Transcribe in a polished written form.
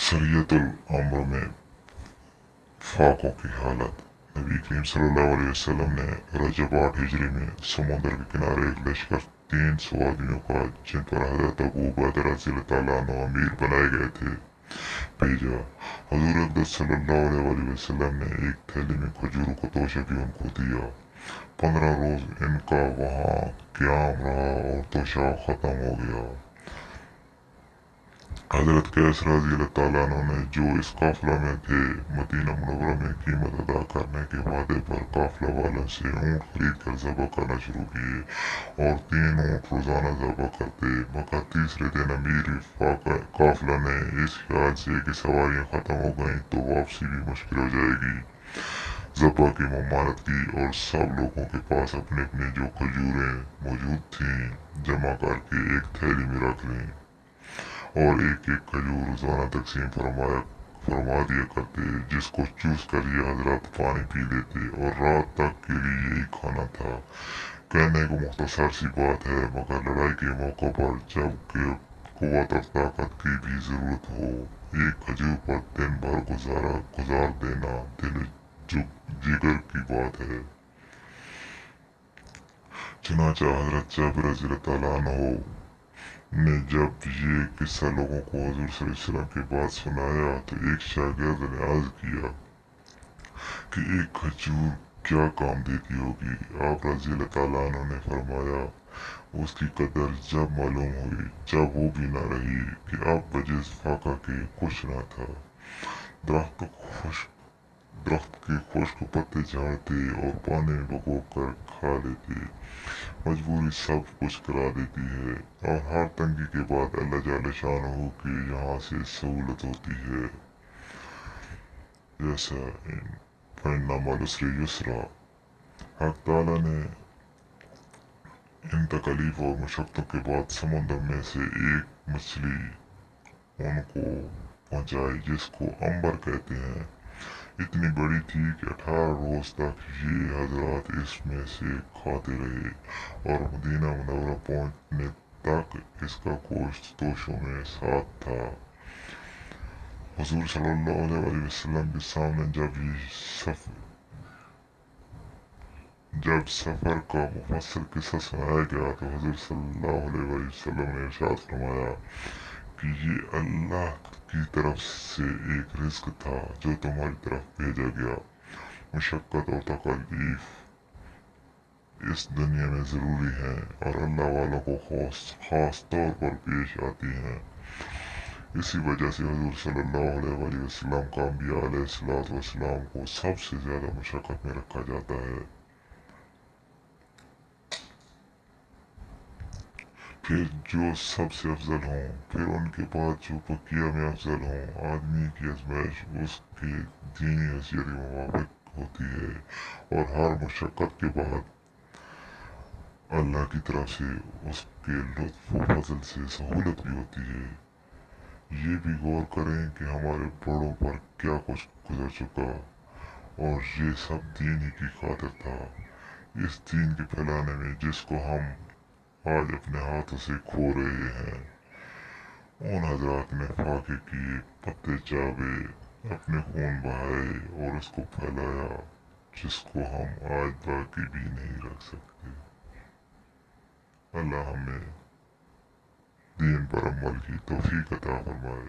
اکثریت الامر میں فاقوں کی حالت۔ نبی کریم صلی اللہ علیہ وسلم نے رجب 8 ہجری میں سمندر کے کنارے ایک لشکر 300 آدمیوں کا، جن پر حضرت ابو عبیدہ رضی اللہ تعالیٰ عنہ امیر بنائے گئے تھے، بھیجا۔ حضور اقدس صلی اللہ علیہ وسلم نے ایک تھیلی میں کھجوروں کا توشہ بھی ان کو دیا۔ 15 روز ان کا وہاں قیام رہا اور توشہ ختم ہو گیا۔ حضرت قیس رضی اللہ تعالیٰ عنہ نے، جو اس قافلہ میں تھے، مدینہ منورہ میں قیمت ادا کرنے کے وعدے پر قافلہ والوں سے اونٹ خرید کر ذبح کرنا شروع کیے اور 3 اونٹ روزانہ ذبح کرتے، مگر تیسرے دن امیر قافلہ نے اس خیال سے کہ سواریاں ختم ہو گئیں تو واپسی بھی مشکل ہو جائے گی، ذبح کی ممانعت کی اور سب لوگوں کے پاس اپنی اپنی جو کھجوریں موجود تھیں جمع کر کے ایک تھیلی میں رکھ لیں اور ایک ایک کھجور روزانہ تقسیم فرما دیا کرتے، جس کو چوس کر یہ حضرات پانی پی لیتے اور رات تک کے لیے یہی کھانا تھا۔ کہنے کو مختصر سی بات ہے، مگر لڑائی کے موقع پر جب کہ قوت اور طاقت کی بھی ضرورت ہو، ایک کھجور پر دن بھر گزار دینا دل جگر کی بات ہے۔ چنانچہ حضرت جابر رضی اللہ تعالیٰ عنہ نے جب یہ قصہ لوگوں کو حضور صلی اللہ علیہ وسلم کی بات سنایا تو ایک شاگرد نے عرض کیا کہ ایک کھجور کیا کام دیتی ہوگی؟ آپ رضی اللہ تعالیٰ عنہ نے فرمایا، اس کی قدر جب معلوم ہوئی جب وہ بھی نہ رہی کہ اب بجز فاقہ کے کچھ نہ تھا۔ درخت کے خشک پتے جھاڑتے اور پانی میں بھگو کر کھا لیتے، مجبوری سب کچھ کرا دیتی ہے اور ہر تنگی کے بعد اللہ جل شانہ کے یہاں سے سہولت ہوتی ہے، جیسا فإن مع العسر یسرا۔ حق تعالیٰ نے ان تکالیف اور مشقتوں کے بعد سمندر میں سے ایک مچھلی ان کو پہنچائی جس کو عنبر کہتے ہیں۔ اتنی بڑی تھی کہ 18 روز تک یہ حضرات اس میں سے کھاتے رہے اور مدینہ منورہ پہنچنے تک اس کا گوشت توشوں میں ساتھ تھا۔ حضور صلی اللہ علیہ وسلم کے سامنے جب سفر کا مفصل قصہ سنایا گیا تو حضور صلی اللہ علیہ وسلم نے ارشاد فرمایا کہ یہ اللہ کی طرف سے ایک رزق تھا جو تمہاری طرف بھیجا گیا۔ مشقت اور تکالیف اس دنیا میں ضروری ہیں اور اللہ والوں کو خاص طور پر پیش آتی ہیں۔ اسی وجہ سے حضور صلی اللہ علیہ وسلم کا انبیاء علیہ السلام کو سب سے زیادہ مشقت میں رکھا جاتا ہے۔ پھر جو سب سے افضل ہوں، پھر ان کے بعد جو بقیہ میں افضل ہوں۔ آدمی کی آزمائش اس کے دینی حیثیت کے موافق ہوتی ہے اور ہر مشقت کے بعد اللہ کی طرف سے اس کے لطف و فضل سے سہولت بھی ہوتی ہے۔ یہ بھی غور کریں کہ ہمارے بڑوں پر کیا کچھ گزر چکا اور یہ سب دین ہی کی خاطر تھا، اس دین کے پھیلانے میں جس کو ہم آج اپنے ہاتھوں سے کھو رہے ہیں۔ ان حضرات نے فاقے کیے، پتے چابے، اپنے خون بہائے اور اس کو پھیلایا جس کو ہم آج باقی بھی نہیں رکھ سکتے۔ اللہ ہمیں دین پر عمل کی توفیق عطا فرمائے۔